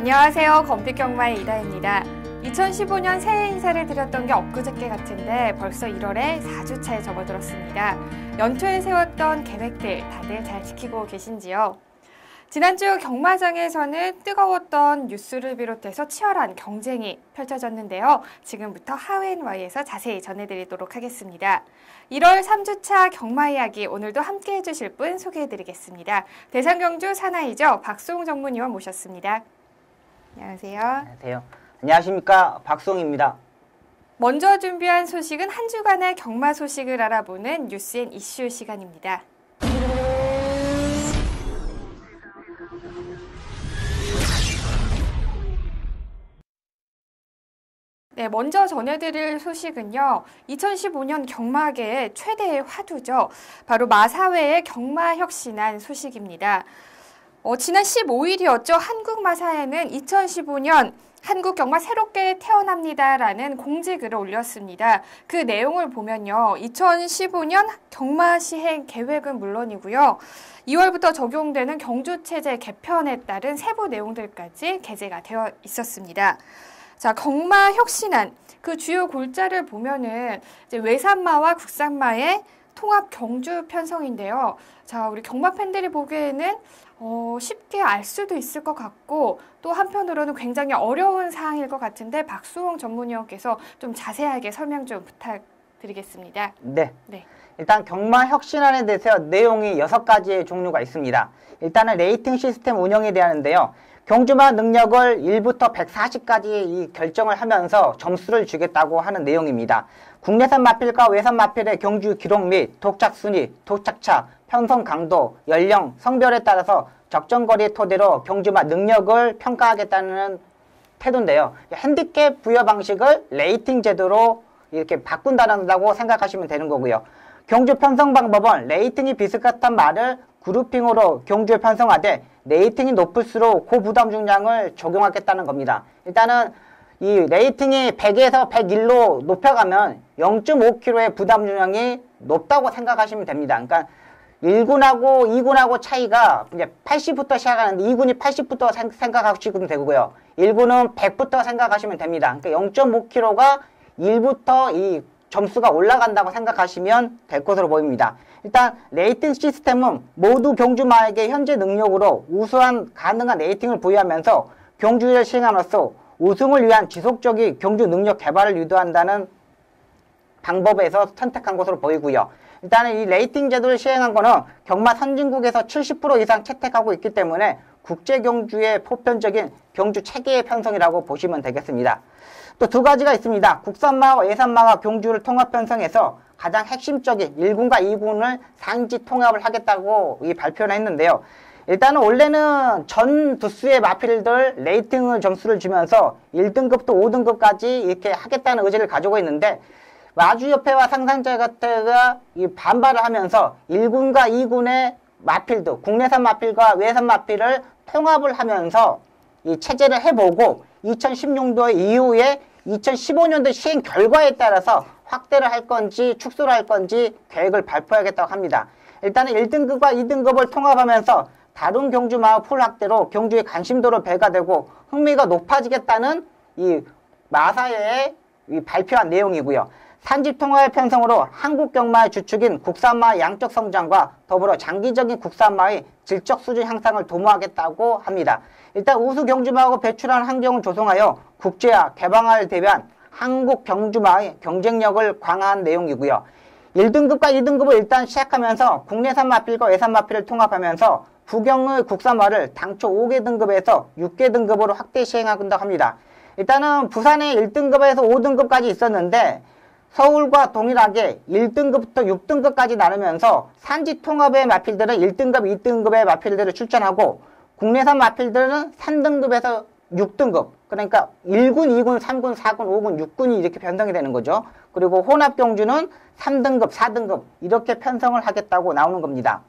안녕하세요. 검빛경마의 이다혜입니다. 2015년 새해 인사를 드렸던 게 엊그저께 같은데 벌써 1월에 4주차에 접어들었습니다. 연초에 세웠던 계획들 다들 잘 지키고 계신지요? 지난주 경마장에서는 뜨거웠던 뉴스를 비롯해서 치열한 경쟁이 펼쳐졌는데요. 지금부터 하웬와이에서 자세히 전해드리도록 하겠습니다. 1월 3주차 경마 이야기 오늘도 함께 해주실 분 소개해드리겠습니다. 대상경주 사나이죠. 박수홍 전문위원 모셨습니다. 안녕하세요. 안녕하세요. 안녕하십니까. 박수홍입니다. 먼저 준비한 소식은 한 주간의 경마 소식을 알아보는 뉴스앤 이슈 시간입니다. 네, 먼저 전해드릴 소식은요. 2015년 경마계의 최대의 화두죠. 바로 마사회의 경마혁신안 소식입니다. 지난 15일이었죠. 한국마사회는 2015년 한국 경마 새롭게 태어납니다라는 공지글을 올렸습니다. 그 내용을 보면요. 2015년 경마 시행 계획은 물론이고요. 2월부터 적용되는 경주체제 개편에 따른 세부 내용들까지 게재가 되어 있었습니다. 자, 경마 혁신안 그 주요 골자를 보면은 이제 외산마와 국산마의 통합 경주 편성인데요. 자, 우리 경마 팬들이 보기에는 쉽게 알 수도 있을 것 같고 또 한편으로는 굉장히 어려운 사항일 것 같은데 박수홍 전문위원께서 좀 자세하게 설명 좀 부탁드리겠습니다. 네. 일단 경마 혁신안에 대해서 내용이 6가지의 종류가 있습니다. 일단은 레이팅 시스템 운영에 대한인데요. 경주마 능력을 1부터 140까지 이 결정을 하면서 점수를 주겠다고 하는 내용입니다. 국내산 마필과 외산 마필의 경주 기록 및 도착 순위, 도착차, 편성 강도, 연령, 성별에 따라서 적정거리 토대로 경주마 능력을 평가하겠다는 태도인데요. 핸디캡 부여 방식을 레이팅 제도로 이렇게 바꾼다고 생각하시면 되는 거고요. 경주 편성 방법은 레이팅이 비슷한 말을 그룹핑으로 경주에 편성하되 레이팅이 높을수록 고부담 중량을 적용하겠다는 겁니다. 일단은 이 레이팅이 100에서 101로 높여가면 0.5kg의 부담 중량이 높다고 생각하시면 됩니다. 그러니까 1군하고 2군하고 차이가 이제 80부터 시작하는데 2군이 80부터 생각하시면 되고요. 1군은 100부터 생각하시면 됩니다. 그러니까 0.5kg가 1부터 이 점수가 올라간다고 생각하시면 될 것으로 보입니다. 일단 레이팅 시스템은 모두 경주마에게 현재 능력으로 우수한 가능한 레이팅을 부여하면서 경주를 시행함으로써 우승을 위한 지속적인 경주 능력 개발을 유도한다는 방법에서 선택한 것으로 보이고요. 일단은 이 레이팅 제도를 시행한 거는 경마 선진국에서 70% 이상 채택하고 있기 때문에 국제 경주의 보편적인 경주 체계의 편성이라고 보시면 되겠습니다. 또 2가지가 있습니다. 국산마와 외산마가 경주를 통합 편성해서 가장 핵심적인 1군과 2군을 산지 통합을 하겠다고 발표를 했는데요. 일단은 원래는 전 두수의 마필들 레이팅을 점수를 주면서 1등급부터 5등급까지 이렇게 하겠다는 의지를 가지고 있는데 마주협회와 상상자협회가 반발을 하면서 1군과 2군의 마필들, 국내산 마필과 외산 마필을 통합을 하면서 이 체제를 해보고 2016년 이후에 2015년도 시행 결과에 따라서 확대를 할 건지 축소를 할 건지 계획을 발표하겠다고 합니다. 일단은 1등급과 2등급을 통합하면서 다른 경주마의 풀 확대로 경주의 관심도를 배가 되고 흥미가 높아지겠다는 이 마사회의 발표한 내용이고요. 산지 통합의 편성으로 한국 경마의 주축인 국산마의 양적 성장과 더불어 장기적인 국산마의 질적 수준 향상을 도모하겠다고 합니다. 일단 우수 경주마하고 배출한 환경을 조성하여 국제화, 개방화를 대비한 한국 경주마의 경쟁력을 강화한 내용이고요. 1등급과 2등급을 일단 시작하면서 국내산 마필과 외산 마필을 통합하면서 부경의 국산마를 당초 5개 등급에서 6개 등급으로 확대 시행한다고 합니다. 일단은 부산에 1등급에서 5등급까지 있었는데 서울과 동일하게 1등급부터 6등급까지 나누면서 산지 통합의 마필들은 1등급, 2등급의 마필들을 출전하고 국내산 마필들은 3등급에서 6등급, 그러니까 1군, 2군, 3군, 4군, 5군, 6군이 이렇게 편성이 되는 거죠. 그리고 혼합경주는 3등급, 4등급 이렇게 편성을 하겠다고 나오는 겁니다.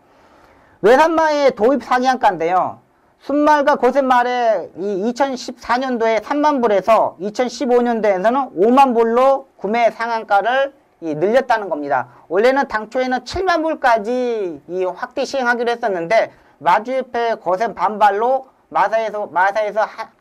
외산마의 도입 상향가인데요. 순말과 고센말의 2014년도에 3만 불에서 2015년도에서는 5만 불로 구매 상한가를 늘렸다는 겁니다. 원래는 당초에는 7만 불까지 확대 시행하기로 했었는데 마주협회 거센 반발로 마사에서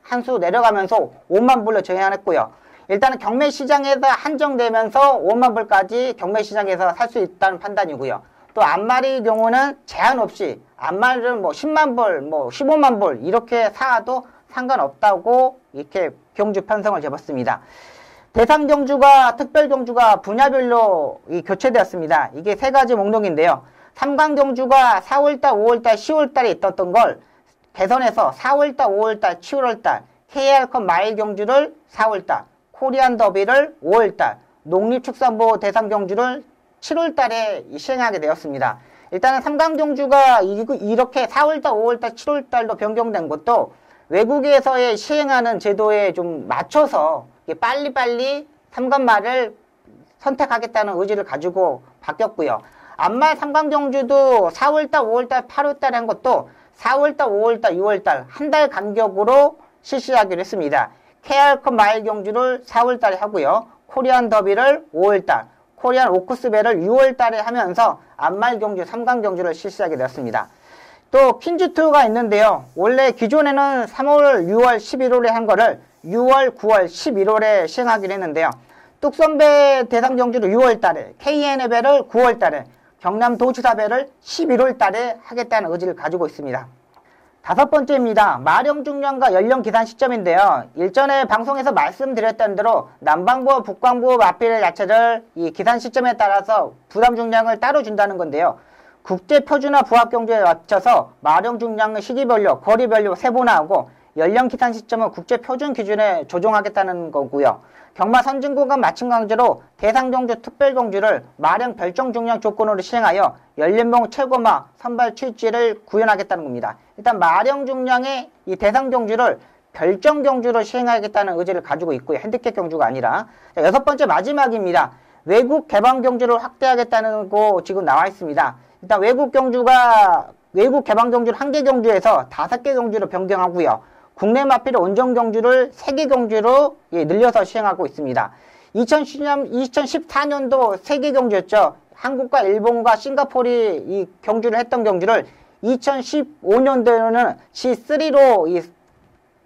한 수 내려가면서 5만 불로 제한했고요. 일단은 경매 시장에서 한정되면서 5만 불까지 경매 시장에서 살 수 있다는 판단이고요. 또 앞말의 경우는 제한 없이 앞말은 뭐 10만 불, 뭐 15만 불 이렇게 사도 상관없다고 이렇게 경주 편성을 잡았습니다. 대상 경주가 특별 경주가 분야별로 교체되었습니다. 이게 세 가지 목록인데요. 삼강 경주가 4월달, 5월달, 10월달에 있었던 걸 개선해서 4월달, 5월달, 7월달, KR컵 마일 경주를 4월달, 코리안 더비를 5월달, 농립축산보 대상 경주를 7월달에 시행하게 되었습니다. 일단은 삼강 경주가 이렇게 4월달, 5월달, 7월달로 변경된 것도 외국에서의 시행하는 제도에 좀 맞춰서 빨리빨리 삼강말을 선택하겠다는 의지를 가지고 바뀌었고요. 앞말 삼강 경주도 4월달, 5월달, 8월달에 한 것도 4월달, 5월달, 6월달 한 달 간격으로 실시하기로 했습니다. KR컵 마일 경주를 4월달에 하고요. 코리안 더비를 5월달, 코리안 오크스벨을 6월달에 하면서 앞말 경주, 삼강 경주를 실시하게 되었습니다. 또 퀸즈2가 있는데요. 원래 기존에는 3월, 6월, 11월에 한 거를 6월, 9월, 11월에 시행하기로 했는데요. 뚝섬배 대상 경주를 6월달에, KNFL을 9월달에, 경남도지사배를 11월달에 하겠다는 의지를 가지고 있습니다. 다섯 번째입니다. 마령 중량과 연령 기산 시점인데요. 일전에 방송에서 말씀드렸던 대로 남방부와 북방부 마필 자체를 이 기산 시점에 따라서 부담 중량을 따로 준다는 건데요. 국제 표준화 부합 경주에 맞춰서 마령 중량의 시기별로, 거리별로 세분화하고 연령 기산 시점은 국제 표준 기준에 조정하겠다는 거고요. 경마 선진구간 맞춤 강제로 대상 경주, 특별 경주를 마령 별정 중량 조건으로 시행하여 연령봉 최고마 선발 취지를 구현하겠다는 겁니다. 일단 마령 중량의 이 대상 경주를 별정 경주로 시행하겠다는 의지를 가지고 있고요. 핸디캡 경주가 아니라. 자, 여섯 번째 마지막입니다. 외국 개방 경주를 확대하겠다는 거 지금 나와 있습니다. 일단 외국 개방 경주를 1개 경주에서 5개 경주로 변경하고요. 국내 마필 원정 경주를 3개 경주로 늘려서 시행하고 있습니다. 2014년도 3개 경주였죠. 한국과 일본과 싱가포르이 이 경주를 했던 경주를 2015년도에는 C3로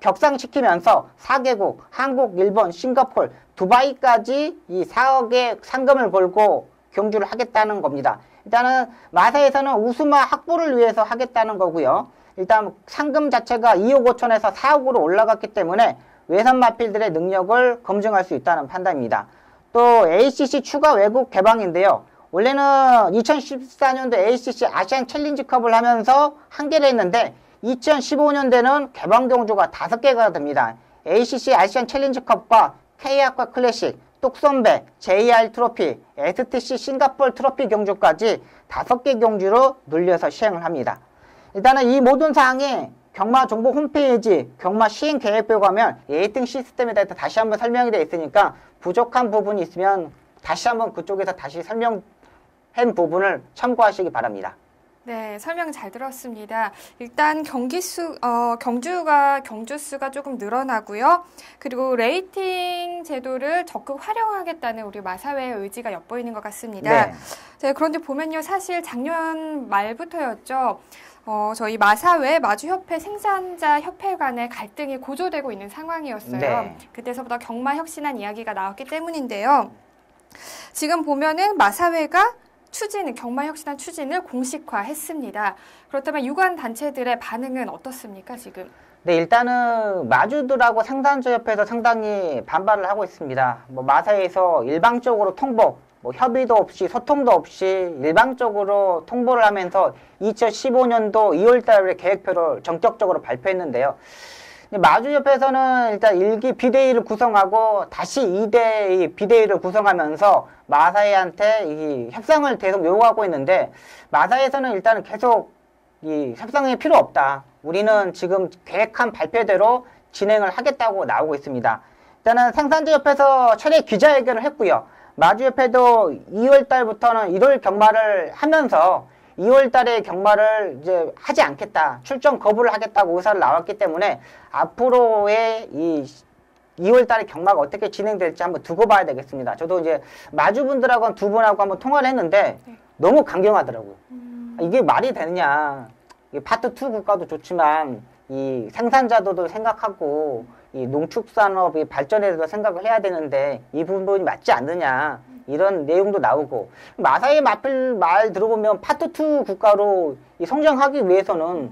격상시키면서 4개국, 한국, 일본, 싱가포르, 두바이까지 이 4억의 상금을 걸고 경주를 하겠다는 겁니다. 일단은 마사에서는 우수마 확보를 위해서 하겠다는 거고요. 일단 상금 자체가 2억 5천에서 4억으로 올라갔기 때문에 외산 마필들의 능력을 검증할 수 있다는 판단입니다. 또 ACC 추가 외국 개방인데요. 원래는 2014년도 ACC 아시안 챌린지컵을 하면서 1개를 했는데 2015년대는 개방 경주가 5개가 됩니다. ACC 아시안 챌린지컵과 K아쿠아 클래식, 뚝섬배, JR 트로피, STC 싱가포르 트로피 경주까지 5개 경주로 늘려서 시행을 합니다. 일단은 이 모든 사항이 경마 정보 홈페이지 경마 시행 계획표 가면 레이팅 시스템에 대해서 다시 한번 설명이 되어 있으니까 부족한 부분이 있으면 다시 한번 그쪽에서 다시 설명한 부분을 참고하시기 바랍니다. 네, 설명 잘 들었습니다. 일단 경주 수가 조금 늘어나고요. 그리고 레이팅 제도를 적극 활용하겠다는 우리 마사회의 의지가 엿보이는 것 같습니다. 네. 네, 그런데 보면요, 사실 작년 말부터였죠. 저희 마사회 마주협회 생산자 협회 간의 갈등이 고조되고 있는 상황이었어요. 네. 그때서부터 경마혁신한 이야기가 나왔기 때문인데요. 지금 보면은 마사회가 경마혁신한 추진을 공식화했습니다. 그렇다면 유관 단체들의 반응은 어떻습니까, 지금? 네, 일단은 마주들하고 생산자 협회에서 상당히 반발을 하고 있습니다. 마사에서 일방적으로 통보, 협의도 없이 소통도 없이 일방적으로 통보를 하면서 2015년도 2월달에 계획표를 전격적으로 발표했는데요. 마주협회에서는 일단 1기 비대위를 구성하고 다시 2대 비대위를 구성하면서 마사회한테 이 협상을 계속 요구하고 있는데 마사회에서는 일단은 계속 이 협상이 필요 없다. 우리는 지금 계획한 발표대로 진행을 하겠다고 나오고 있습니다. 일단은 생산자협회에서 최대 기자회견을 했고요. 마주협회도 2월달부터는 1월 경마를 하면서 2월달에 경마를 이제 하지 않겠다, 출전 거부를 하겠다고 의사를 나왔기 때문에 앞으로의 이 2월달에 경마가 어떻게 진행될지 한번 두고 봐야 되겠습니다. 저도 이제 마주분들하고 두 분하고 한번 통화를 했는데 너무 강경하더라고요. 이게 말이 되느냐? 파트 2 국가도 좋지만 이 생산자들도 생각하고 이 농축산업이 발전에 대해서 생각을 해야 되는데 이 부분이 맞지 않느냐 이런 내용도 나오고 마사의 마필 말 들어보면 파트 2 국가로 이 성장하기 위해서는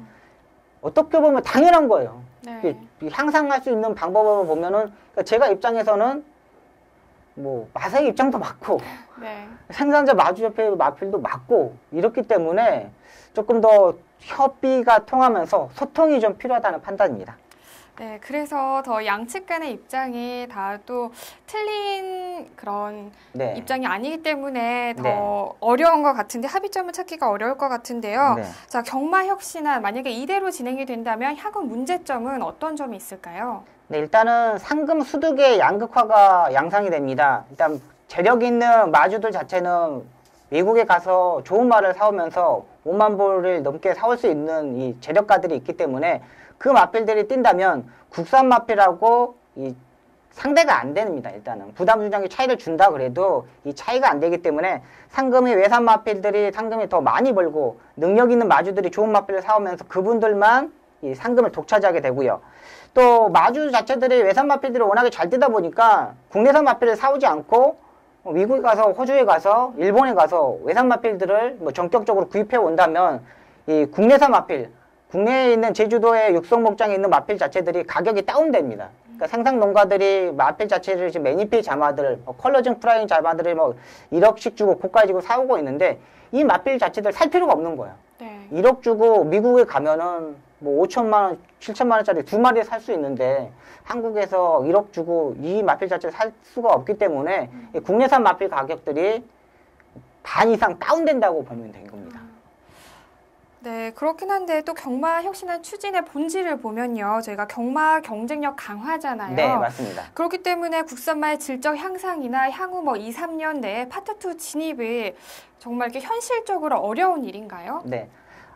어떻게 보면 당연한 거예요. 네. 향상할 수 있는 방법을 보면은 그러니까 제가 입장에서는 뭐 마사의 입장도 맞고 네. 생산자 마주협회 마필도 맞고 이렇기 때문에 조금 더 협의가 통하면서 소통이 좀 필요하다는 판단입니다. 네, 그래서 더 양측 간의 입장이 다 또 틀린 그런 네. 입장이 아니기 때문에 더 네. 어려운 것 같은데 합의점을 찾기가 어려울 것 같은데요. 네. 자, 경마혁신안 만약에 이대로 진행이 된다면 향후 문제점은 어떤 점이 있을까요? 네, 일단은 상금 수득의 양극화가 양상이 됩니다. 일단 재력 있는 마주들 자체는 미국에 가서 좋은 말을 사오면서 5만 불을 넘게 사올 수 있는 이 재력가들이 있기 때문에 그 마필들이 뛴다면 국산 마필하고 이 상대가 안 됩니다. 일단은 부담 중장기 차이를 준다 그래도 이 차이가 안 되기 때문에 상금이 외산 마필들이 상금이 더 많이 벌고 능력 있는 마주들이 좋은 마필을 사오면서 그분들만 이 상금을 독차지하게 되고요. 또 마주 자체들이 외산 마필들이 워낙에 잘 뛰다 보니까 국내산 마필을 사오지 않고 미국에 가서 호주에 가서 일본에 가서 외산 마필들을 뭐 전격적으로 구입해 온다면 이 국내산 마필 국내에 있는 제주도의 육성 목장에 있는 마필 자체들이 가격이 다운됩니다. 그러니까 생산 농가들이 마필 자체를 지금 매니피 자마들, 컬러징 프라잉 자마들을 뭐 1억씩 주고 고가에 주고 사오고 있는데 이 마필 자체들 살 필요가 없는 거예요. 네. 1억 주고 미국에 가면은 뭐 5천만 원, 7천만 원짜리 2마리 살 수 있는데 한국에서 1억 주고 이 마필 자체를 살 수가 없기 때문에 이 국내산 마필 가격들이 반 이상 다운된다고 보면 된 겁니다. 네, 그렇긴 한데 또 경마 혁신안 추진의 본질을 보면요. 저희가 경마 경쟁력 강화잖아요. 네, 맞습니다. 그렇기 때문에 국산마의 질적 향상이나 향후 뭐 2, 3년 내에 파트 2 진입이 정말 이렇게 현실적으로 어려운 일인가요? 네.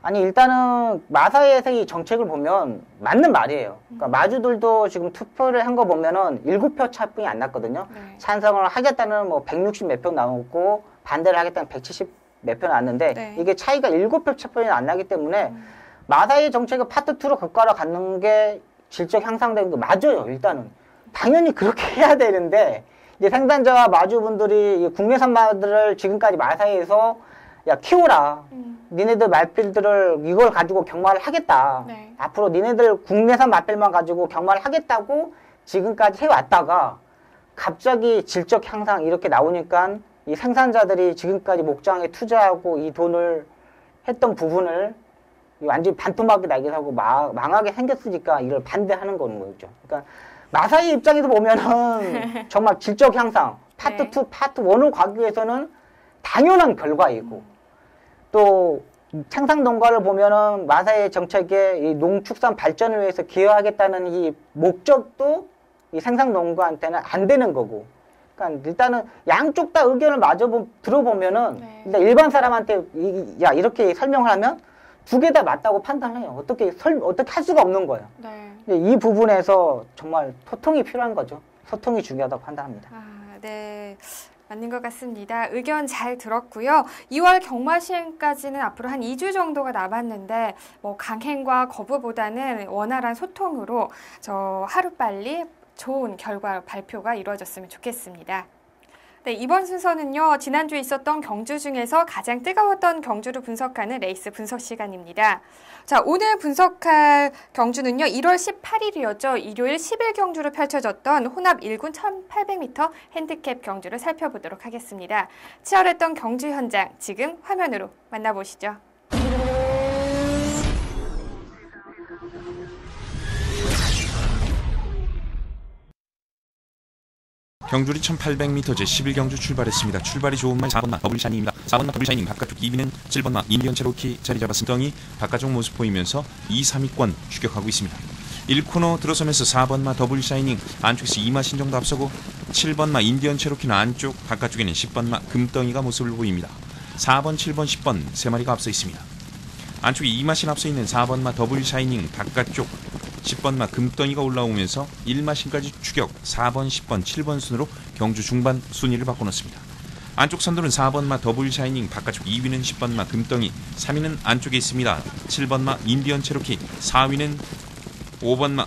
아니 일단은 마사회에서 이 정책을 보면 맞는 말이에요. 그러니까 마주들도 지금 투표를 한 거 보면은 7표 차뿐이 안 났거든요. 네. 찬성을 하겠다는 뭐 160 몇 표 나오고 반대를 하겠다는 170 몇 표 나왔는데 네. 이게 차이가 7표 차뿐이 안 나기 때문에 마사회 정책을 파트 2로 국가로 갖는 게 질적 향상되는 게 맞아요. 일단은 당연히 그렇게 해야 되는데 이제 생산자와 마주분들이 이 국내산 마들을 지금까지 마사회에서 야 키워라. 니네들 마필들을 이걸 가지고 경마를 하겠다. 네. 앞으로 니네들 국내산 마필만 가지고 경마를 하겠다고 지금까지 해왔다가 갑자기 질적 향상 이렇게 나오니까 이 생산자들이 지금까지 목장에 투자하고 이 돈을 했던 부분을 완전히 반토막이 나게 하고 망하게 생겼으니까 이걸 반대하는 거는 거죠. 그러니까 마사의 입장에서 보면은 정말 질적 향상 파트 2, 파트 1로 가기 위해서는 당연한 결과이고 또 생산 농가를 보면은 마사의 정책에 이 농축산 발전을 위해서 기여하겠다는 이 목적도 이 생산 농가한테는 안 되는 거고. 그러니까 일단은 양쪽 다 의견을 들어보면은 네. 일단 일반 사람한테 야 이렇게 설명을 하면 두 개 다 맞다고 판단해요. 어떻게 할 수가 없는 거예요. 네. 이 부분에서 정말 소통이 필요한 거죠. 소통이 중요하다고 판단합니다. 아, 네. 맞는 것 같습니다. 의견 잘 들었고요. 2월 경마 시행까지는 앞으로 한 2주 정도가 남았는데 뭐 강행과 거부보다는 원활한 소통으로 저 하루빨리 좋은 결과 발표가 이루어졌으면 좋겠습니다. 네, 이번 순서는요. 지난주에 있었던 경주 중에서 가장 뜨거웠던 경주를 분석하는 레이스 분석 시간입니다. 자, 오늘 분석할 경주는요. 1월 18일이었죠. 일요일 10일 경주로 펼쳐졌던 혼합 1군 1800m 핸디캡 경주를 살펴보도록 하겠습니다. 치열했던 경주 현장 지금 화면으로 만나보시죠. 경주리 1800m 제11경주 출발했습니다. 출발이 좋은 말 4번마 더블샤이닝입니다. 4번마 더블샤이닝 바깥쪽 2위는 7번마 인디언 체로키 자리 잡았습니다. 덩이 바깥쪽 모습 보이면서 2, 3위권 추격하고 있습니다. 1코너 들어서면서 4번마 더블샤이닝 안쪽에서 2마신 정도 앞서고 7번마 인디언 체로키는 안쪽 바깥쪽에는 10번마 금덩이가 모습을 보입니다. 4번, 7번, 10번 3마리가 앞서 있습니다. 안쪽에 2마신 앞서 있는 4번마 더블샤이닝 바깥쪽 10번마 금덩이가 올라오면서 1마신까지 추격 4번, 10번, 7번 순으로 경주 중반 순위를 바꿔놓습니다. 안쪽 선두는 4번마 더블샤이닝 바깥쪽 2위는 10번마 금덩이 3위는 안쪽에 있습니다. 7번마 인디언 체로키 4위는 5번마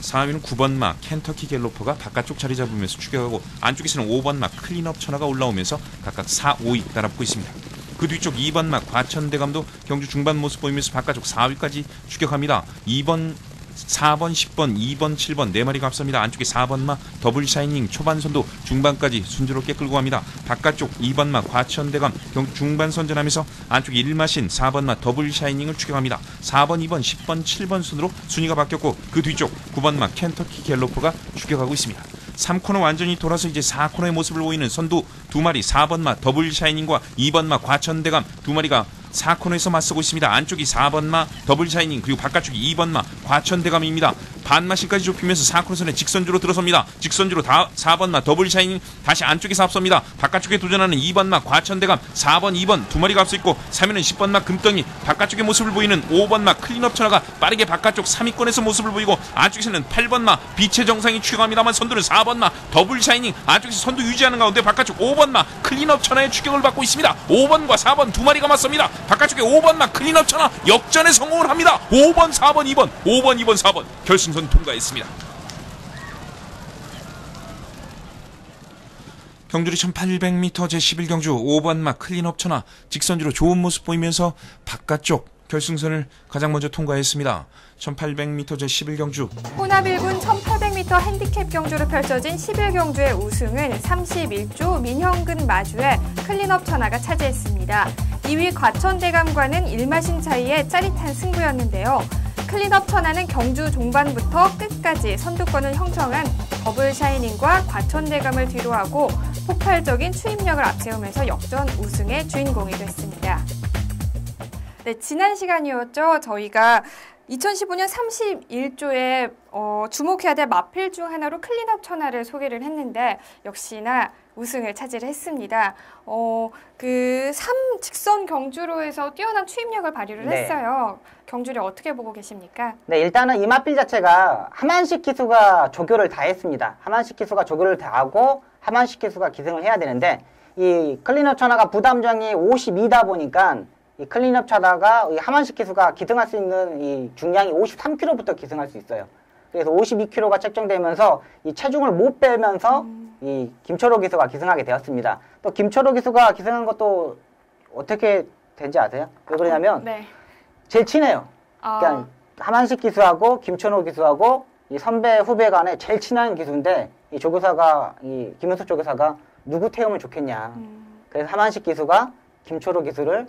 4위는 9번마 켄터키 갤로퍼가 바깥쪽 자리 잡으면서 추격하고 안쪽에서는 5번마 클린업 천하가 올라오면서 각각 4, 5위 따라붙고 있습니다. 그 뒤쪽 2번마 과천대감도 경주 중반 모습 보이면서 바깥쪽 4위까지 추격합니다. 2번, 4번, 10번, 2번, 7번 네 마리가 앞섭니다. 안쪽에 4번마 더블샤이닝 초반선도 중반까지 순조롭게 끌고 갑니다. 바깥쪽 2번마 과천대감 경주 중반 선전하면서 안쪽 1마신 4번마 더블샤이닝을 추격합니다. 4번, 2번, 10번, 7번 순으로 순위가 바뀌었고 그 뒤쪽 9번마 켄터키 갤로퍼가 추격하고 있습니다. 3코너 완전히 돌아서 이제 4코너의 모습을 보이는 선두 두 마리 4번마 더블샤이닝과 2번마 과천대감 두 마리가 4코너에서 맞서고 있습니다. 안쪽이 4번마 더블샤이닝 그리고 바깥쪽이 2번마 과천대감입니다. 반마신까지 좁히면서 4코너선에 직선주로 들어섭니다. 직선주로 4번마 더블샤이닝 다시 안쪽에서 앞섭니다. 바깥쪽에 도전하는 2번마 과천대감 4번, 2번 두 마리가 앞서 있고 3위는 10번마 금덩이 바깥쪽의 모습을 보이는 5번마 클린업 천하가 빠르게 바깥쪽 3위권에서 모습을 보이고 안쪽에서는 8번마 빛의 정상이 추격합니다만 선두는 4번마 더블샤이닝 안쪽에서 선두 유지하는 가운데 바깥쪽 5번마 클린업 천하의 추격을 받고 있습니다. 5번과 4번 두 마리가 맞섭니다. 바깥쪽에 5번마 클린업 천하 역전에 성공을 합니다. 5번, 4번, 2번 5번, 2번, 4번 결승선 통과했습니다. 경주리 1800m 제11경주 5번마 클린업 천하 직선주로 좋은 모습 보이면서 바깥쪽 결승선을 가장 먼저 통과했습니다. 1800m 제11경주 혼합 1군 1800m 핸디캡 경주로 펼쳐진 11경주의 우승은 31조 민형근 마주의 클린업 천하가 차지했습니다. 2위 과천대감과는 1마신 차이의 짜릿한 승부였는데요. 클린업 천하는 경주 종반부터 끝까지 선두권을 형성한 더블샤이닝과 과천대감을 뒤로하고 폭발적인 추임력을 앞세우면서 역전 우승의 주인공이 됐습니다. 네, 지난 시간이었죠. 저희가 2015년 31조에 주목해야 될 마필 중 하나로 클린업 천하를 소개를 했는데 역시나 우승을 차지를 했습니다. 그 3직선 경주로에서 뛰어난 추임력을 발휘를 했어요. 경주를 어떻게 보고 계십니까? 네, 일단은 이 마필 자체가 하만식 기수가 조교를 다 했습니다. 하만식 기수가 조교를 다 하고 하만식 기수가 기승을 해야 되는데 이 클린업 천하가 부담장이 52다 보니까 이 클린업 차다가 이 하만식 기수가 기승할 수 있는 이 중량이 53kg부터 기승할 수 있어요. 그래서 52kg가 책정되면서 이 체중을 못 빼면서 이 김철호 기수가 기승하게 되었습니다. 또 김철호 기수가 기승한 것도 어떻게 된지 아세요? 왜 그러냐면 제일 친해요. 그러니까 하만식 기수하고 김철호 기수하고 이 선배 후배 간에 제일 친한 기수인데 이 조교사가 이 김은숙 조교사가 누구 태우면 좋겠냐. 그래서 하만식 기수가 김철호 기수를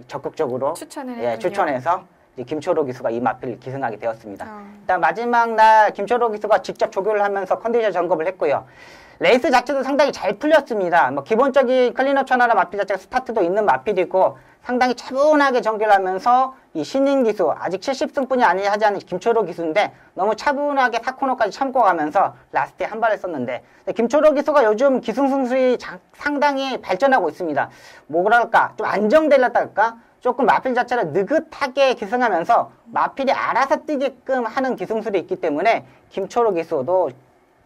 적극적으로 추천해서 이제 김철호 기수가 이 마필을 기승하게 되었습니다. 일단 마지막 날 김철호 기수가 직접 조교를 하면서 컨디션 점검을 했고요. 레이스 자체도 상당히 잘 풀렸습니다. 뭐 기본적인 클린업 천하나 마필 자체가 스타트도 있는 마필이고 상당히 차분하게 전개를 하면서 이 신인 기수 아직 70승뿐이 하지 않은 김철호 기수인데 너무 차분하게 4코너까지 참고 가면서 라스트에 한 발을 썼는데 김철호 기수가 요즘 기승 승수이 상당히 발전하고 있습니다. 뭐랄까 좀 안정되렸다 할까? 조금 마필 자체를 느긋하게 기승하면서 마필이 알아서 뛰게끔 하는 기승술이 있기 때문에 김철호 기수도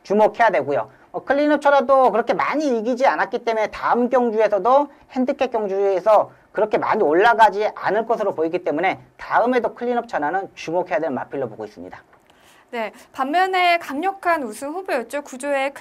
주목해야 되고요. 클린업 천하도 그렇게 많이 이기지 않았기 때문에 다음 경주에서도 핸디캡 경주에서 그렇게 많이 올라가지 않을 것으로 보이기 때문에 다음에도 클린업 천하는 주목해야 될 마필로 보고 있습니다. 네, 반면에 강력한 우승 후보였죠. 구조의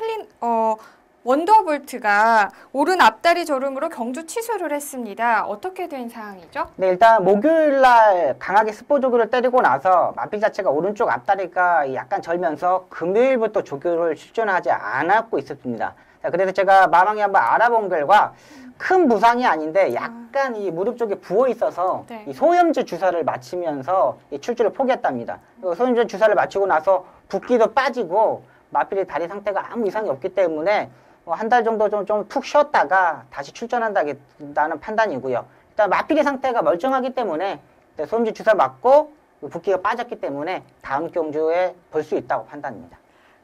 원더볼트가 오른 앞다리 졸음으로 경주 취소를 했습니다. 어떻게 된 상황이죠? 네, 일단 목요일날 강하게 스포 조교를 때리고 나서 마필 자체가 오른쪽 앞다리가 약간 절면서 금요일부터 조교를 출전하지 않았고 있었습니다. 자, 그래서 제가 마망에 한번 알아본 결과 큰 부상이 아닌데 약간 이 무릎 쪽에 부어 있어서 이 소염제 주사를 맞추면서 이 출주를 포기했답니다. 소염제 주사를 맞추고 나서 붓기도 빠지고 마필의 다리 상태가 아무 이상이 없기 때문에 한 달 정도 좀 푹 쉬었다가 다시 출전한다는 판단이고요. 일단 마필의 상태가 멀쩡하기 때문에 소염제 주사 맞고 붓기가 빠졌기 때문에 다음 경주에 볼 수 있다고 판단입니다.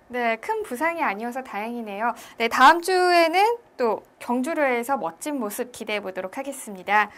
네, 큰 부상이 아니어서 다행이네요. 네, 다음 주에는 또 경주로에서 멋진 모습 기대해 보도록 하겠습니다.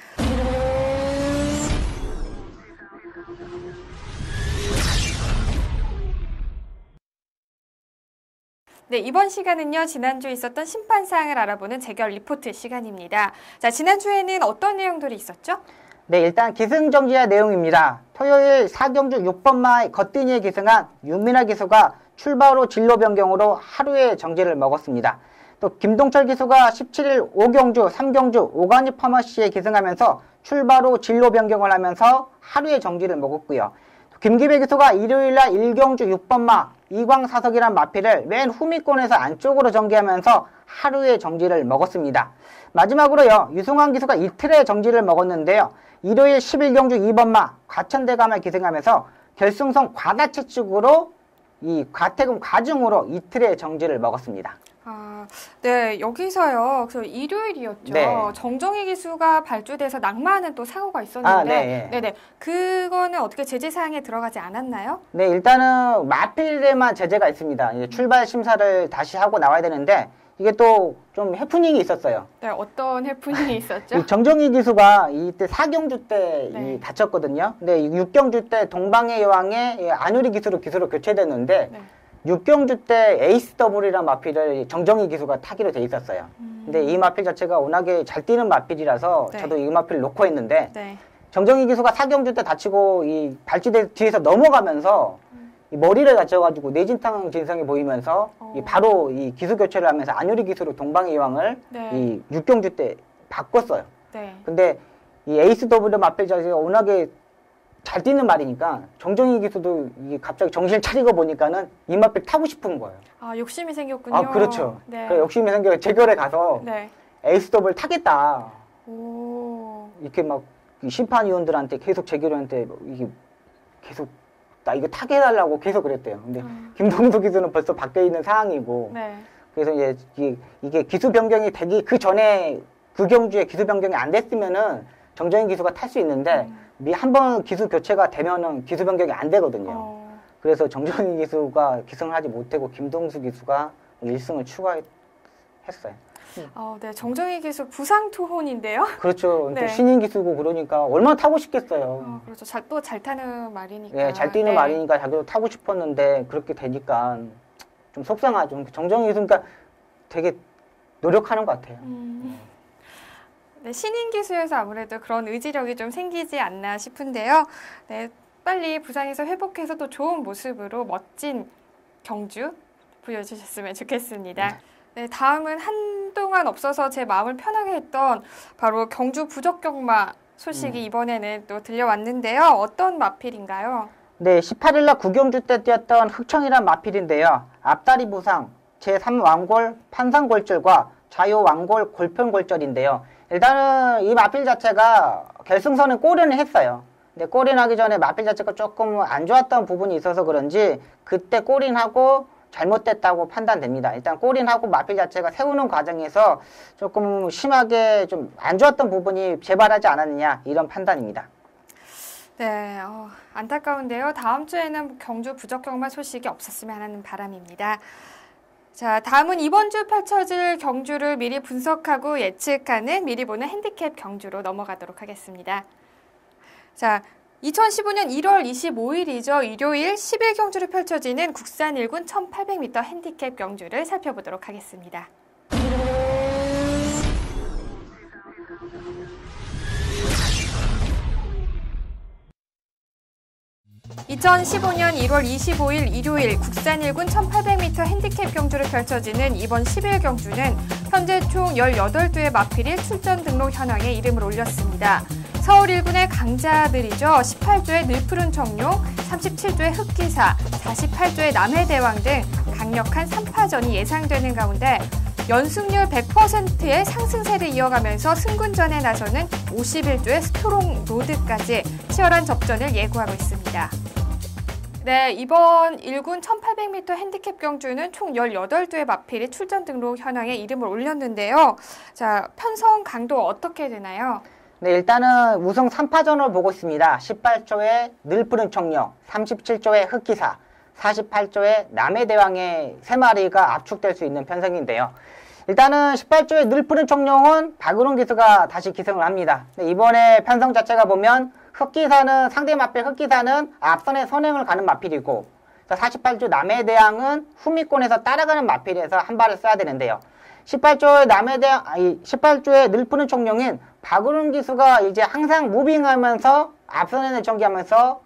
네, 이번 시간은요, 지난주에 있었던 심판사항을 알아보는 재결 리포트 시간입니다. 자, 지난주에는 어떤 내용들이 있었죠? 네, 일단 기승전지의 내용입니다. 토요일 4경주 6번마의 거뜬이에 기승한 윤민아 기수가 출발 후 진로 변경으로 하루의 정지를 먹었습니다. 또 김동철 기수가 17일 5경주 3경주 오가니 파머시에 기승하면서 출발 후 진로 변경을 하면서 하루의 정지를 먹었고요. 김기배 기수가 일요일날 1경주 6번마 이광사석이란 마필을 맨 후미권에서 안쪽으로 전개하면서 하루의 정지를 먹었습니다. 마지막으로요, 유승환 기수가 이틀의 정지를 먹었는데요. 일요일 11경주 2번마 과천대감을 기승하면서 결승선 과다체축으로 이 과태금 과중으로 이틀의 정지를 먹었습니다. 아, 네, 여기서요. 그 일요일이었죠. 네. 정정희 기수가 발주돼서 낙마하는 또 사고가 있었는데, 네. 네네. 그거는 어떻게 제재 사항에 들어가지 않았나요? 네, 일단은 마필에만 제재가 있습니다. 이제 출발 심사를 다시 하고 나와야 되는데 이게 또 좀 해프닝이 있었어요. 네, 어떤 해프닝이 있었죠? 이 정정희 기수가 이때 4경주 때 네. 다쳤거든요. 근데 6경주 때 동방의 여왕의 안유리 기수로 교체됐는데 네. 6경주 때 에이스 더블이라는 마필을 정정희 기수가 타기로 돼 있었어요. 근데 이 마필 자체가 워낙에 잘 뛰는 마필이라서 네. 저도 이 마필을 놓고 했는데 네. 정정희 기수가 4경주 때 다치고 이 발주대 뒤에서 넘어가면서 이 머리를 다쳐가지고 뇌진탕 증상이 보이면서 이 바로 이 기수 교체를 하면서 안유리 기수로 동방의 여왕을 네. 이 6경주 때 바꿨어요. 네. 근데 이 에이스 더블 마필 자체가 워낙에 잘 뛰는 말이니까 정정희 기수도 이게 갑자기 정신을 차리고 보니까는 이 마필 타고 싶은 거예요. 아, 욕심이 생겼군요. 아, 그렇죠. 네. 그 욕심이 생겨 재결에 가서 네. 에이스 더블 타겠다. 오. 이렇게 막 심판위원들한테 계속 재결한테 이게 계속 나 이거 타게 해달라고 계속 그랬대요. 근데 김동수 기수는 벌써 밖에 있는 상황이고 네. 그래서 이제 이게 기수 변경이 되기 그 전에 그 경주에 기수 변경이 안 됐으면은 정정희 기수가 탈 수 있는데 한 번 기수 교체가 되면은 기수 변경이 안 되거든요. 그래서 정정희 기수가 기승을 하지 못하고 김동수 기수가 1승을 추가했어요. 네, 정정희 기수 부상 투혼인데요. 그렇죠. 네. 또 신인 기수고 그러니까 얼마나 타고 싶겠어요. 그렇죠. 또 잘 타는 말이니까. 네, 잘 뛰는 네. 말이니까 자기도 타고 싶었는데 그렇게 되니까 좀 속상하죠. 정정희 기수니까 되게 노력하는 것 같아요. 네, 신인 기수에서 아무래도 그런 의지력이 좀 생기지 않나 싶은데요. 네, 빨리 부상에서 회복해서 또 좋은 모습으로 멋진 경주 보여주셨으면 좋겠습니다. 네, 다음은 한동안 없어서 제 마음을 편하게 했던 바로 경주 부적경마 소식이 이번에는 또 들려왔는데요. 어떤 마필인가요? 네, 18일날 구경주 때 뛰었던 흑청이란 마필인데요. 앞다리 부상, 제3왕골 판상골절과 좌요왕골 골편골절인데요. 일단은 이 마필 자체가 결승선은 골인을 했어요. 근데 골인하기 전에 마필 자체가 조금 안 좋았던 부분이 있어서 그런지 그때 골인하고 잘못됐다고 판단됩니다. 일단 골인하고 마필 자체가 세우는 과정에서 조금 심하게 좀 안 좋았던 부분이 재발하지 않았느냐 이런 판단입니다. 네, 안타까운데요. 다음 주에는 경주 부적경마 소식이 없었으면 하는 바람입니다. 자, 다음은 이번 주 펼쳐질 경주를 미리 분석하고 예측하는 미리 보는 핸디캡 경주로 넘어가도록 하겠습니다. 자, 2015년 1월 25일이죠. 일요일 11경주로 펼쳐지는 국산 1군 1800m 핸디캡 경주를 살펴보도록 하겠습니다. 2015년 1월 25일 일요일 국산 1군 1800m 핸디캡 경주를 펼쳐지는 이번 11경주는 현재 총 18두의 마필이 출전 등록 현황에 이름을 올렸습니다. 서울 1군의 강자들이죠. 18조의 늘푸른 청룡, 37조의 흑기사, 48조의 남해대왕 등 강력한 3파전이 예상되는 가운데 연승률 100%의 상승세를 이어가면서 승군전에 나서는 51조의 스트롱 로드까지 치열한 접전을 예고하고 있습니다. 네, 이번 1군 1800m 핸디캡 경주는 총 18두의 마필이 출전 등록 현황에 이름을 올렸는데요. 자, 편성 강도 어떻게 되나요? 네, 일단은 우승 3파전을 보고 있습니다. 18조의 늘푸른 청룡, 37조의 흑기사, 48조의 남해대왕의 3마리가 압축될 수 있는 편성인데요. 일단은 18조의 늘푸른 청룡은 박은홍 기수가 다시 기승을 합니다. 이번에 편성 자체가 보면 흑기사는 상대 마필 흑기사는 앞선에 선행을 가는 마필이고 48조 남해대왕은 후미권에서 따라가는 마필에서 한 발을 써야 되는데요. 18조의 남해대왕, 18조의 늘푸른 청룡인 박은홍 기수가 이제 항상 무빙하면서 앞선에 전개하면서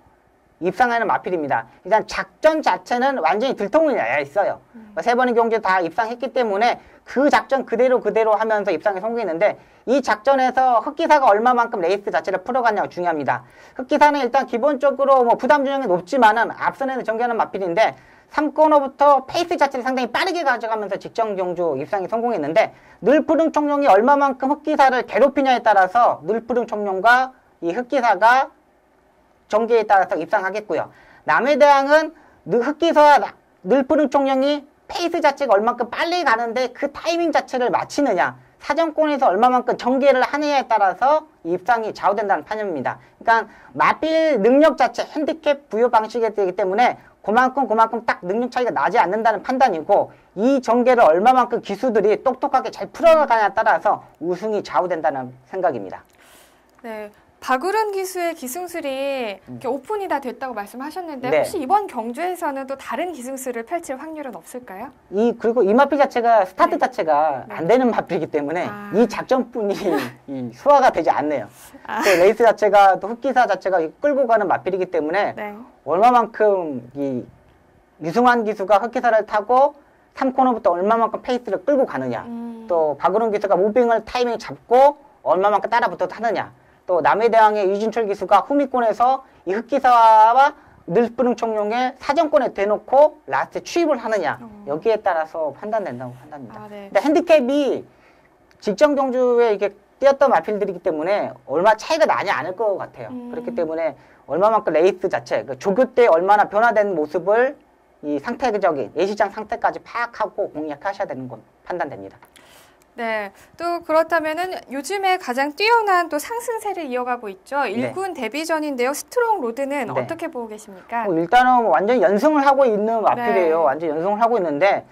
입상하는 마필입니다. 일단 작전 자체는 완전히 들통이 나 있어요. 3번의 경주 다 입상했기 때문에 그 작전 그대로 하면서 입상에 성공했는데 이 작전에서 흑기사가 얼마만큼 레이스 자체를 풀어갔냐가 중요합니다. 흑기사는 일단 기본적으로 뭐 부담 중량이 높지만은 앞선에는 전개하는 마필인데 3코너부터 페이스 자체를 상당히 빠르게 가져가면서 직전 경주 입상에 성공했는데 늘푸른 청룡이 얼마만큼 흑기사를 괴롭히냐에 따라서 늘푸른 청룡과 이 흑기사가 전개에 따라서 입상하겠고요. 남해대항은 흑기사와 늘푸른 청룡이 페이스 자체가 얼마만큼 빨리 가는데 그 타이밍 자체를 맞히느냐, 사정권에서 얼마만큼 전개를 하느냐에 따라서 입상이 좌우된다는 판입니다. 그러니까 마필 능력 자체, 핸디캡 부여 방식이 되기 때문에 그만큼 딱 능력 차이가 나지 않는다는 판단이고 이 전개를 얼마만큼 기수들이 똑똑하게 잘 풀어가냐에 따라서 우승이 좌우된다는 생각입니다. 네. 박우른 기수의 기승술이 이렇게 오픈이 다 됐다고 말씀하셨는데 네. 혹시 이번 경주에서는 또 다른 기승술을 펼칠 확률은 없을까요? 그리고 이 마필 자체가 스타트 네. 자체가 안 되는 마필이기 때문에 이 작전뿐이 이 소화가 되지 않네요. 또 레이스 자체가 또 흑기사 자체가 끌고 가는 마필이기 때문에 네. 얼마만큼 이 유승환 기수가 흑기사를 타고 3코너부터 얼마만큼 페이스를 끌고 가느냐, 또 박우른 기수가 무빙을 타이밍 잡고 얼마만큼 따라붙어 타느냐, 또 남해대항의 유진철 기수가 후미권에서 이 흑기사와 늘푸른 청룡의 사정권에 대놓고 라스트에 추입을 하느냐, 여기에 따라서 판단된다고 판단합니다. 네. 근데 핸디캡이 직전 경주에 이게 뛰었던 마필들이기 때문에 얼마 차이가 나지 않을 것 같아요. 그렇기 때문에 얼마만큼 레이스 자체, 조교 때 얼마나 변화된 모습을 이 상태적인 예시장 상태까지 파악하고 공략하셔야 되는 건 판단됩니다. 네, 또 그렇다면은 요즘에 가장 뛰어난 또 상승세를 이어가고 있죠. 일군 데뷔전인데요. 스트롱 로드는 네. 어떻게 보고 계십니까? 일단은 완전 연승을 하고 있는 마필이에요. 네. 완전 연승을 하고 있는데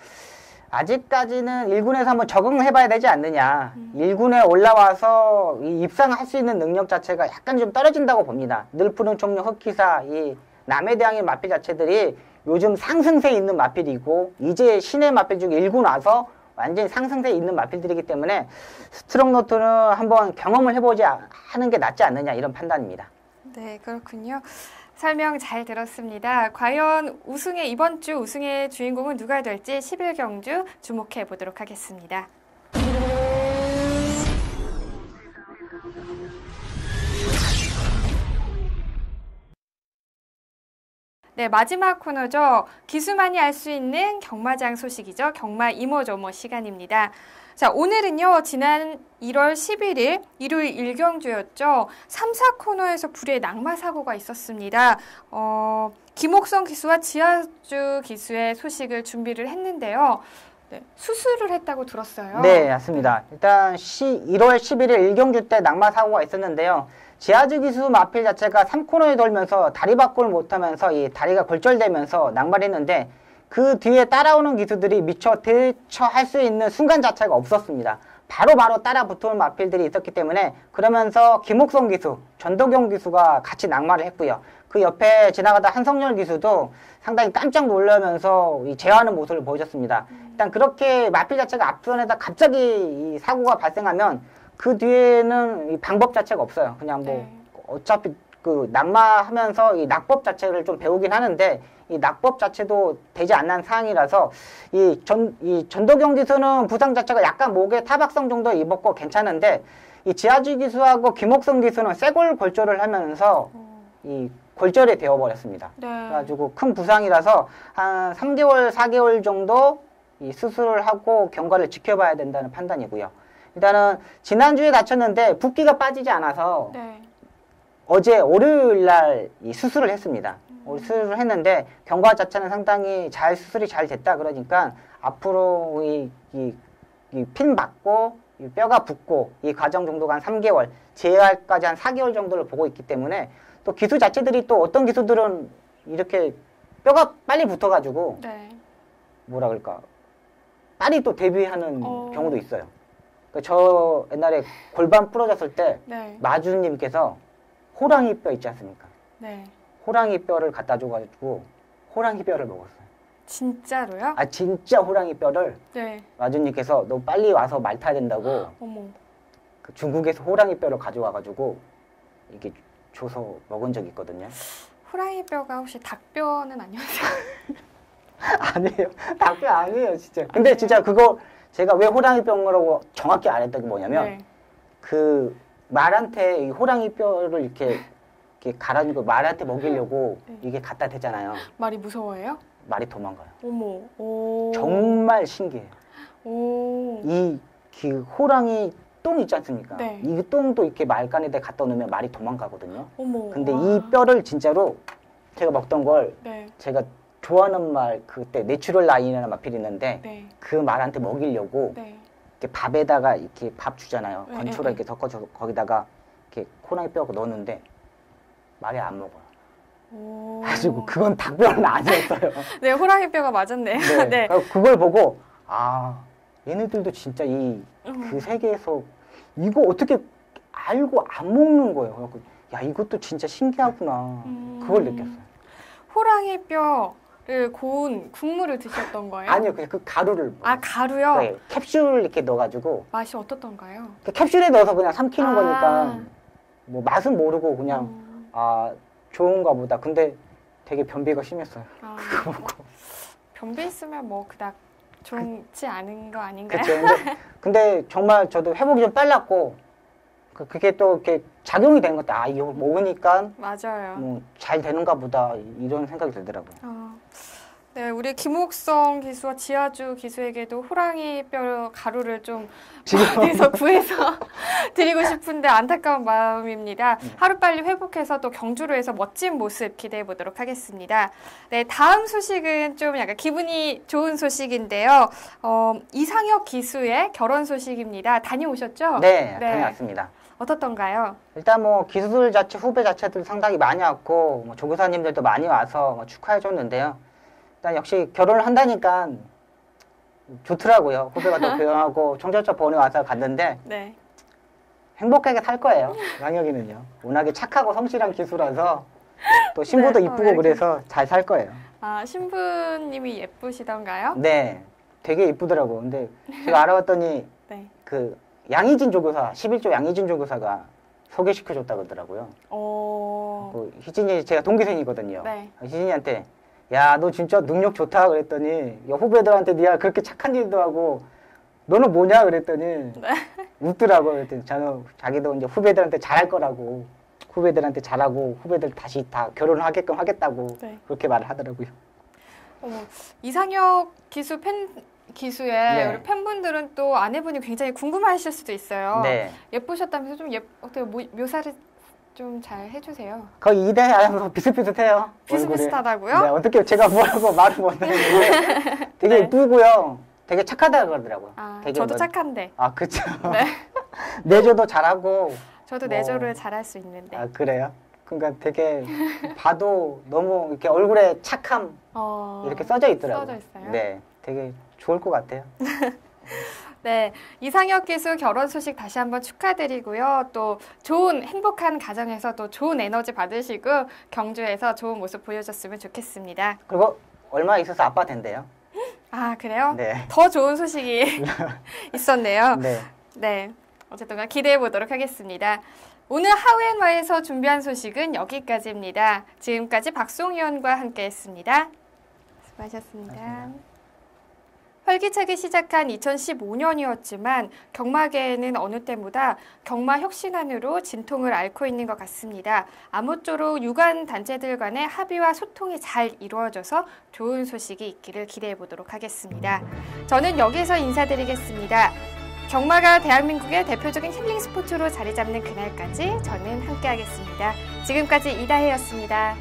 아직까지는 1군에서 한번 적응을 해봐야 되지 않느냐. 1군에 올라와서 이 입상할 수 있는 능력 자체가 약간 좀 떨어진다고 봅니다. 늘푸른 청룡, 흑기사, 이 남해대항의 마필 자체들이 요즘 상승세에 있는 마필이고 이제 신의 마필 중에 1군 와서 완전히 상승세에 있는 마필들이기 때문에 스트롱 노트는 한번 경험을 해보지 하는 게 낫지 않느냐 이런 판단입니다. 네, 그렇군요. 설명 잘 들었습니다. 과연 이번 주 우승의 주인공은 누가 될지 11경주 주목해 보도록 하겠습니다. 네, 마지막 코너죠. 기수만이 알 수 있는 경마장 소식이죠. 경마 이모저모 시간입니다. 자, 오늘은요, 지난 1월 11일 일요일 1경주였죠. 3, 4코너에서 불의 낙마 사고가 있었습니다. 김옥성 기수와 지하주 기수의 소식을 준비를 했는데요. 네, 수술을 했다고 들었어요. 네, 맞습니다. 일단 1월 11일 1경주 때 낙마 사고가 있었는데요. 지하주 기수 마필 자체가 3코너에 돌면서 다리 바꾸를 못하면서 이 다리가 골절되면서 낙마를 했는데 그 뒤에 따라오는 기수들이 미처 대처할 수 있는 순간 자체가 없었습니다. 바로 따라 붙은 마필들이 있었기 때문에 그러면서 김옥성 기수, 전도경 기수가 같이 낙마를 했고요. 그 옆에 지나가다 한성열 기수도 상당히 깜짝 놀라면서 제어하는 모습을 보여줬습니다. 일단 그렇게 마필 자체가 앞선에다 갑자기 이 사고가 발생하면 그 뒤에는 이 방법 자체가 없어요. 그냥 뭐 어차피 그 낙마하면서 이 낙법 자체를 좀 배우긴 하는데 이 낙법 자체도 되지 않는 상황이라서 이 전도경 기수는 부상 자체가 약간 목에 타박성 정도 입었고 괜찮은데 이 지하주 기수하고 김옥성 기수는 쇄골 골절을 하면서 이 골절이 되어버렸습니다. 네. 그래가지고 큰 부상이라서 한 3개월, 4개월 정도 이 수술을 하고 경과를 지켜봐야 된다는 판단이고요. 일단은 지난주에 다쳤는데 붓기가 빠지지 않아서 네. 어제 월요일 날 이 수술을 했습니다. 수술을 했는데 경과 자체는 상당히 수술이 잘 됐다 그러니까 앞으로 이 핀 받고 이 뼈가 붙고 이 과정 정도가 한 3개월, 재활까지 한 4개월 정도를 보고 있기 때문에 또 기수 자체들이 또 어떤 기수들은 이렇게 뼈가 빨리 붙어가지고 네. 뭐라 그럴까 빨리 또 데뷔하는 경우도 있어요. 저 옛날에 골반 부러졌을 때 네. 마주님께서 호랑이 뼈 있지 않습니까? 네. 호랑이 뼈를 갖다 줘가지고 호랑이 뼈를 먹었어요. 진짜로요? 아 진짜 호랑이 뼈를 네. 마주님께서 너 빨리 와서 말 타야 된다고 어머. 그 중국에서 호랑이 뼈를 가져와가지고 이렇게 줘서 먹은 적이 있거든요. 호랑이 뼈가 혹시 닭뼈는 아니었어요? 아니에요. 닭뼈 아니에요, 진짜. 근데 진짜 그거 제가 왜 호랑이 뼈라고 정확히 안 했던 게 뭐냐면 네. 그 말한테 이 호랑이 뼈를 이렇게 갈아주고 말한테 먹이려고 네. 이게 갖다 대잖아요. 말이 무서워해요? 말이 도망가요. 어머. 오. 정말 신기해요. 오. 그 호랑이 똥 있지 않습니까? 네. 이 똥도 이렇게 말간에다 갖다 놓으면 말이 도망가거든요. 어머. 근데 와. 이 뼈를 진짜로 제가 먹던 걸 네. 제가 좋아하는 말 그때 내추럴 라인이라는 마필이 있는데 네. 그 말한테 먹이려고 네. 이렇게 밥에다가 이렇게 밥 주잖아요. 네, 건초로 네, 이렇게 섞어서 거기다가 이렇게 호랑이 뼈 넣었는데 말이 안 먹어요. 오. 그래가지고 그건 닭뼈는 아니었어요. 네, 호랑이 뼈가 맞았네요. 네. 네. 그걸 보고 아 얘네들도 진짜 그 세계에서 이거 어떻게 알고 안 먹는 거예요. 그래갖고 야 이것도 진짜 신기하구나. 그걸 느꼈어요. 호랑이 뼈를 고운 국물을 드셨던 거예요? 아니요, 그냥 그 가루를. 아, 가루요? 네, 캡슐 이렇게 넣어가지고 맛이 어떻던가요? 그 캡슐에 넣어서 그냥 삼키는 아. 거니까 뭐 맛은 모르고 그냥 아 좋은가 보다. 근데 되게 변비가 심했어요. 아, 그거 보고. 변비 있으면 뭐 그닥 좋지 않은 거 아닌가요? 그렇죠. 근데 정말 저도 회복이 좀 빨랐고 그게 또 이렇게 작용이 되는 것도 아 이거 먹으니까 맞아요. 뭐 잘 되는가 보다 이런 생각이 들더라고요. 네, 우리 김옥성 기수와 지아주 기수에게도 호랑이 뼈 가루를 좀 어디서 구해서 드리고 싶은데 안타까운 마음입니다. 하루빨리 회복해서 또 경주로 해서 멋진 모습 기대해 보도록 하겠습니다. 네, 다음 소식은 좀 약간 기분이 좋은 소식인데요. 이상혁 기수의 결혼 소식입니다. 다녀오셨죠? 네, 다녀왔습니다. 어떻던가요? 일단 뭐 기술 자체 후배 자체들 상당히 많이 왔고 뭐 조교사님들도 많이 와서 뭐 축하해 줬는데요. 일단 역시 결혼을 한다니까 좋더라고요. 후배가 또 교양하고 청절차 번에 와서 갔는데 네. 행복하게 살 거예요. 양혁이는요. 워낙에 착하고 성실한 기수라서 또 신부도 네, 이쁘고 그래서 잘 살 거예요. 아, 신부님이 예쁘시던가요? 네, 되게 이쁘더라고. 근데 제가 알아봤더니 네. 그 양희진 조교사, 11조 양희진 조교사가 소개시켜줬다 그러더라고요. 그 희진이 제가 동기생이거든요. 네. 희진이한테 야, 너 진짜 능력 좋다 그랬더니 야, 후배들한테 네가 그렇게 착한 일도 하고 너는 뭐냐 그랬더니 웃더라고요. 그랬더니 자기도 이제 후배들한테 잘할 거라고 후배들한테 잘하고 후배들 다시 다 결혼을 하게끔 하겠다고 그렇게 말을 하더라고요. 이상혁 기수의 네. 우리 팬분들은 또 아내분이 굉장히 궁금하실 수도 있어요. 네. 예쁘셨다면서 좀 어떻게 묘사를 좀 잘 해주세요. 거의 이대하면서 비슷비슷해요. 비슷비슷하다고요? 네, 어떻게 제가 뭐라고 말을 못하는데 되게 예쁘고요. 되게 착하다 그러더라고요. 아, 되게 저도 착한데. 아, 그쵸. 네. 내조도 잘하고. 저도 내조를 잘할 수 있는데. 아, 그래요? 그러니까 되게 봐도 너무 이렇게 얼굴에 착함 이렇게 써져 있더라고요. 써져 있어요? 네, 되게 좋을 것 같아요. 네, 이상혁 기수 결혼 소식 다시 한번 축하드리고요. 또 좋은 행복한 가정에서 또 좋은 에너지 받으시고 경주에서 좋은 모습 보여줬으면 좋겠습니다. 그리고 얼마 있어서 아빠 된대요. 아, 그래요? 네. 더 좋은 소식이 있었네요. 네. 네, 어쨌든 기대해 보도록 하겠습니다. 오늘 하우앤와에서 준비한 소식은 여기까지입니다. 지금까지 박송희원과 함께했습니다. 수고하셨습니다. 활기차게 시작한 2015년이었지만 경마계에는 어느 때보다 경마 혁신안으로 진통을 앓고 있는 것 같습니다. 아무쪼록 유관 단체들 간의 합의와 소통이 잘 이루어져서 좋은 소식이 있기를 기대해 보도록 하겠습니다. 저는 여기서 인사드리겠습니다. 경마가 대한민국의 대표적인 힐링 스포츠로 자리 잡는 그날까지 저는 함께하겠습니다. 지금까지 이다혜였습니다.